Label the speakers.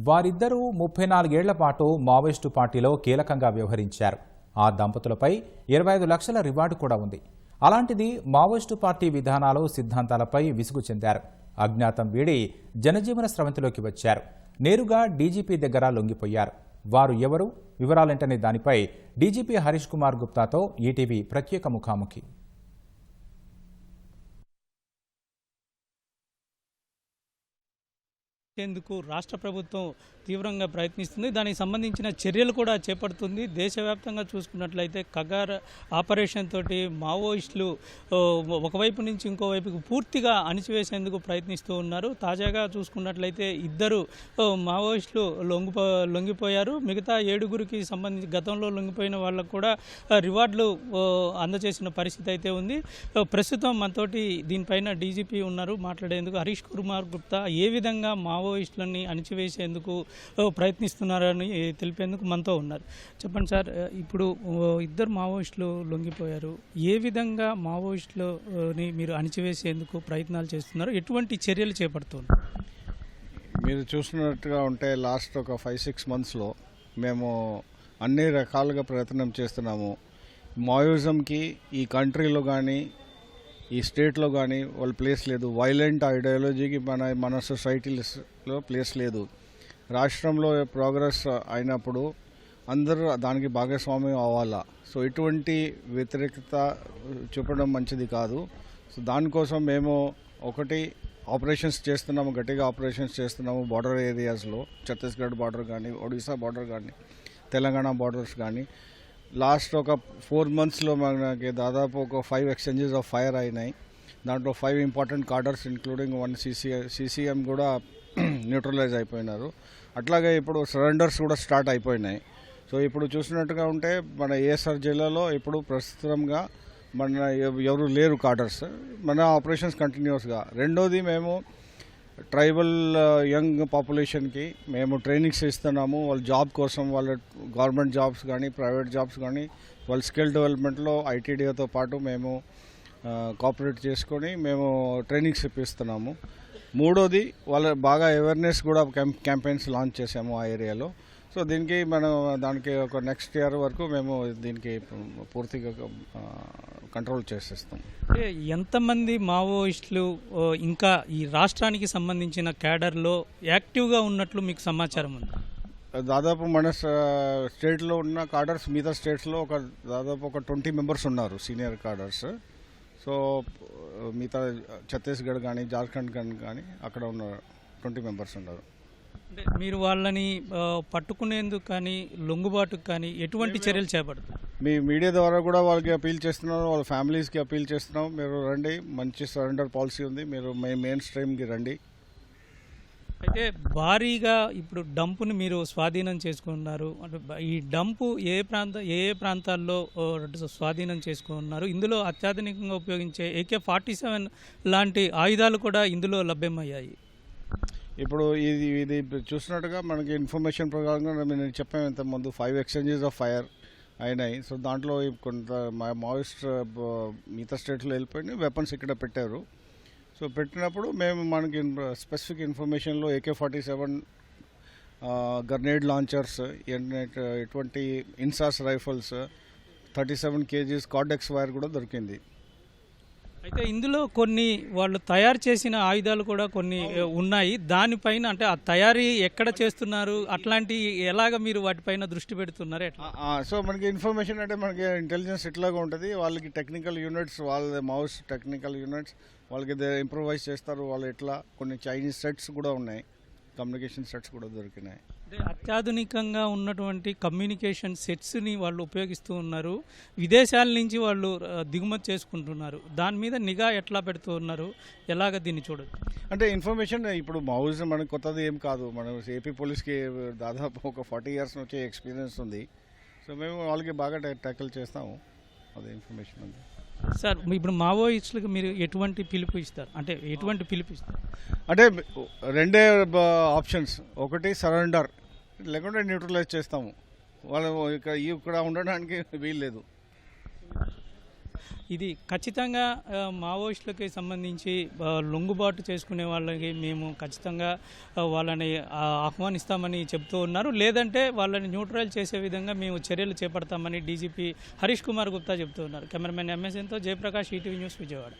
Speaker 1: వారిద్దరూ 34 ఏళ్ల పాటు మావోయిస్టు పార్టీలో కీలకంగా వ్యవహరించారు. ఆ దంపతులపై 25 లక్షల రివార్డు కూడా ఉంది. అలాంటిది మావోయిస్టు పార్టీ విధానాలు, సిద్ధాంతాలపై విసుగు చెందారు. అజ్ఞాతం వీడి జనజీవన స్రవంతిలోకి వచ్చారు. నేరుగా డీజీపీ దగ్గర లొంగిపోయారు. వారు ఎవరు, వివరాలేంటనే దానిపై డీజీపీ హరీష్ కుమార్ గుప్తాతో ఈటీవీ ప్రత్యేక ముఖాముఖి.
Speaker 2: ఎందుకు రాష్ట్ర ప్రభుత్వం తీవ్రంగా ప్రయత్నిస్తుంది, దానికి సంబంధించిన చర్యలు కూడా చేపడుతుంది. దేశవ్యాప్తంగా చూసుకున్నట్లయితే కగార్ ఆపరేషన్ తోటి మావోయిస్టులు ఒకవైపు నుంచి ఇంకోవైపుకు పూర్తిగా అణిచివేసేందుకు ప్రయత్నిస్తూ ఉన్నారు. తాజాగా చూసుకున్నట్లయితే ఇద్దరు మావోయిస్టులు లొంగిపోయారు. మిగతా 7గురికి సంబంధించి గతంలో లొంగిపోయిన వాళ్ళకు కూడా రివార్డులు అందజేసిన పరిస్థితి అయితే ఉంది. ప్రస్తుతం మనతోటి దీనిపైన డీజీపీ ఉన్నారు మాట్లాడేందుకు. హరీష్ కుమార్ గుప్తా ఏ విధంగా మావోయిస్టులని అణిచివేసేందుకు ప్రయత్నిస్తున్నారని తెలిపేందుకు మనతో ఉన్నారు. చెప్పండి సార్, ఇప్పుడు ఇద్దరు మావోయిస్టులు లొంగిపోయారు. ఏ విధంగా మావోయిస్టులని మీరు అణిచివేసేందుకు ప్రయత్నాలు చేస్తున్నారు? ఎటువంటి చర్యలు చేపడుతున్నారు?
Speaker 3: మీరు చూసినట్టుగా ఉంటే లాస్ట్ ఒక 5-6 మంత్స్లో మేము అన్ని రకాలుగా ప్రయత్నం చేస్తున్నాము. మావోయిజంకి ఈ కంట్రీలో కానీ ఈ స్టేట్లో కానీ వాళ్ళ ప్లేస్ లేదు. వైలెంట్ ఐడియాలజీకి మన సొసైటీలో ప్లేస్ లేదు. రాష్ట్రంలో ప్రోగ్రెస్ అయినప్పుడు అందరూ దానికి భాగస్వామ్యం అవ్వాలా. సో ఇటువంటి వ్యతిరేకత చూపడం మంచిది కాదు. సో దానికోసం మేము ఒకటి ఆపరేషన్స్ చేస్తున్నాము, గట్టిగా ఆపరేషన్స్ చేస్తున్నాము. బార్డర్ ఏరియాస్లో ఛత్తీస్గఢ్ బార్డర్ కానీ, ఒడిశా బార్డర్ కానీ, తెలంగాణ బార్డర్స్ కానీ. లాస్ట్ ఒక 4 మంత్స్లో మనకి దాదాపు ఒక 5 ఎక్స్చేంజెస్ ఆఫ్ ఫైర్ అయినాయి. దాంట్లో 5 ఇంపార్టెంట్ కార్డర్స్ ఇంక్లూడింగ్ 1 సీసీఎం కూడా న్యూట్రలైజ్ అయిపోయినారు. అట్లాగే ఇప్పుడు సరెండర్స్ కూడా స్టార్ట్ అయిపోయినాయి. సో ఇప్పుడు చూసినట్టుగా ఉంటే మన ఏఎస్ఆర్ జిల్లాలో ఇప్పుడు ప్రస్తుతంగా మన ఎవరు లేరు కార్డర్స్. మన ఆపరేషన్స్ కంటిన్యూస్గా. రెండోది మేము ట్రైబల్ యంగ్ పాపులేషన్కి మేము ట్రైనింగ్స్ ఇస్తున్నాము. వాళ్ళ జాబ్ కోసం, వాళ్ళ గవర్నమెంట్ జాబ్స్ కానీ, ప్రైవేట్ జాబ్స్ కానీ, వాళ్ళ స్కిల్ డెవలప్మెంట్లో ఐటీడీతో పాటు మేము కోఆపరేట్ చేసుకొని మేము ట్రైనింగ్స్ ఇప్పిస్తున్నాము. మూడోది వాళ్ళ బాగా అవేర్నెస్ కూడా క్యాంపెయిన్స్ లాంచ్ చేసాము ఆ ఏరియాలో. సో దీనికి దానికి ఒక నెక్స్ట్ ఇయర్ వరకు మేము దీనికి పూర్తిగా కంట్రోల్ చేసేస్తాం.
Speaker 2: ఎంతమంది మావోయిస్టులు ఇంకా ఈ రాష్ట్రానికి సంబంధించిన క్యాడర్లో యాక్టివ్గా ఉన్నట్లు మీకు సమాచారం ఉంది?
Speaker 3: దాదాపు మన స్టేట్లో ఉన్న కార్డర్స్ మిగతా స్టేట్స్లో దాదాపు ఒక 20 మెంబర్స్ ఉన్నారు, సీనియర్ కార్డర్స్. సో మిగతా ఛత్తీస్గఢ్ కానీ, జార్ఖండ్ కానీ అక్కడ ఉన్న 20 మెంబర్స్ ఉన్నారు.
Speaker 2: అంటే మీరు వాళ్ళని పట్టుకునేందుకు కానీ, లొంగుబాటుకు కానీ ఎటువంటి చర్యలు చేపడతారు?
Speaker 3: మీ మీడియా ద్వారా కూడా వాళ్ళకి అపీల్ చేస్తున్నాం, వాళ్ళ ఫ్యామిలీస్కి అపీల్ చేస్తున్నాం. మీరు రండి, మంచి సరెండర్ పాలసీ ఉంది, మీరు మెయిన్ స్ట్రీమ్కి రండి.
Speaker 2: అయితే భారీగా ఇప్పుడు డంపుని మీరు స్వాధీనం చేసుకున్నారు. అంటే ఈ డంపు ఏ ప్రాంతాల్లో స్వాధీనం చేసుకున్నారు? ఇందులో అత్యాధునికంగా ఉపయోగించే AK-47 లాంటి ఆయుధాలు కూడా ఇందులో లభ్యమయ్యాయి.
Speaker 3: ఇప్పుడు ఇది చూసినట్టుగా మనకి ఇన్ఫర్మేషన్ ప్రకారంగా నేను చెప్పాను ఇంతకుముందు 5 ఎక్స్చేంజెస్ ఆఫ్ ఫైర్ అయినాయి. సో దాంట్లో కొంత మావోయిస్ట్ మిగతా స్టేట్లో వెళ్ళిపోయి వెపన్స్ ఇక్కడ పెట్టారు. సో పెట్టినప్పుడు మనకి స్పెసిఫిక్ ఇన్ఫర్మేషన్లో AK-47 గ్రెనేడ్ లాంచర్స్, ఎటువంటి INSAS rifles, 37 kgs caudex wire కూడా దొరికింది.
Speaker 2: అయితే ఇందులో కొన్ని వాళ్ళు తయారు చేసిన ఆయుధాలు కూడా కొన్ని ఉన్నాయి. దానిపైన అంటే ఆ తయారీ ఎక్కడ చేస్తున్నారు, అట్లాంటి ఎలాగ మీరు వాటిపైన దృష్టి పెడుతున్నారు?
Speaker 3: సో మనకి ఇన్ఫర్మేషన్ అంటే మనకి ఇంటెలిజెన్స్ ఇట్లాగా ఉంటుంది. వాళ్ళకి టెక్నికల్ యూనిట్స్, వాళ్ళ మౌస్ టెక్నికల్ యూనిట్స్ వాళ్ళకి ఇంప్రూవైజ్ చేస్తారు. వాళ్ళు ఎట్లా కొన్ని చైనీస్ సెట్స్ కూడా ఉన్నాయి, కమ్యూనికేషన్ సెట్స్ కూడా దొరికినాయి.
Speaker 2: అత్యాధునికంగా ఉన్నటువంటి కమ్యూనికేషన్ సెట్స్ని వాళ్ళు ఉపయోగిస్తూ ఉన్నారు. విదేశాల నుంచి వాళ్ళు దిగుమతి చేసుకుంటున్నారు. దాని మీద నిఘా ఎట్లా పెడుతూ ఉన్నారు, ఎలాగ దీన్ని చూడొచ్చు?
Speaker 3: అంటే ఇన్ఫర్మేషన్ ఇప్పుడు మావోయిజం మనకు కొత్తది ఏం కాదు. మనం ఏపీ పోలీస్కి దాదాపు ఒక 40 years నుంచి ఎక్స్పీరియన్స్ ఉంది. సో మేము వాళ్ళకి బాగా ట్యాకిల్ చేస్తాము. అదే ఇన్ఫర్మేషన్ ఉంది.
Speaker 2: సార్, ఇప్పుడు మావోయిస్టులకు మీరు ఎటువంటి పిలుపు ఇస్తారు? అంటే ఎటువంటి పిలుపు ఇస్తారు?
Speaker 3: అంటే రెండే ఆప్షన్స్. ఒకటి సరెండర్, లేకుంటే న్యూట్రలైజ్ చేస్తాము. వాళ్ళు ఇక్కడ ఉండడానికి వీల్లేదు.
Speaker 2: ఇది ఖచ్చితంగా మావోయిస్టులకి సంబంధించి లొంగుబాటు చేసుకునే వాళ్ళకి మేము ఖచ్చితంగా వాళ్ళని ఆహ్వానిస్తామని చెప్తూ ఉన్నారు. లేదంటే వాళ్ళని న్యూట్రల్ చేసే విధంగా మేము చర్యలు చేపడతామని డీజీపీ హరీష్ కుమార్ గుప్తా చెప్తూ ఉన్నారు. కెమెరామెన్ ఎంఎస్ఎన్తో జయప్రకాష్, ఈటీవీ న్యూస్, విజయవాడ.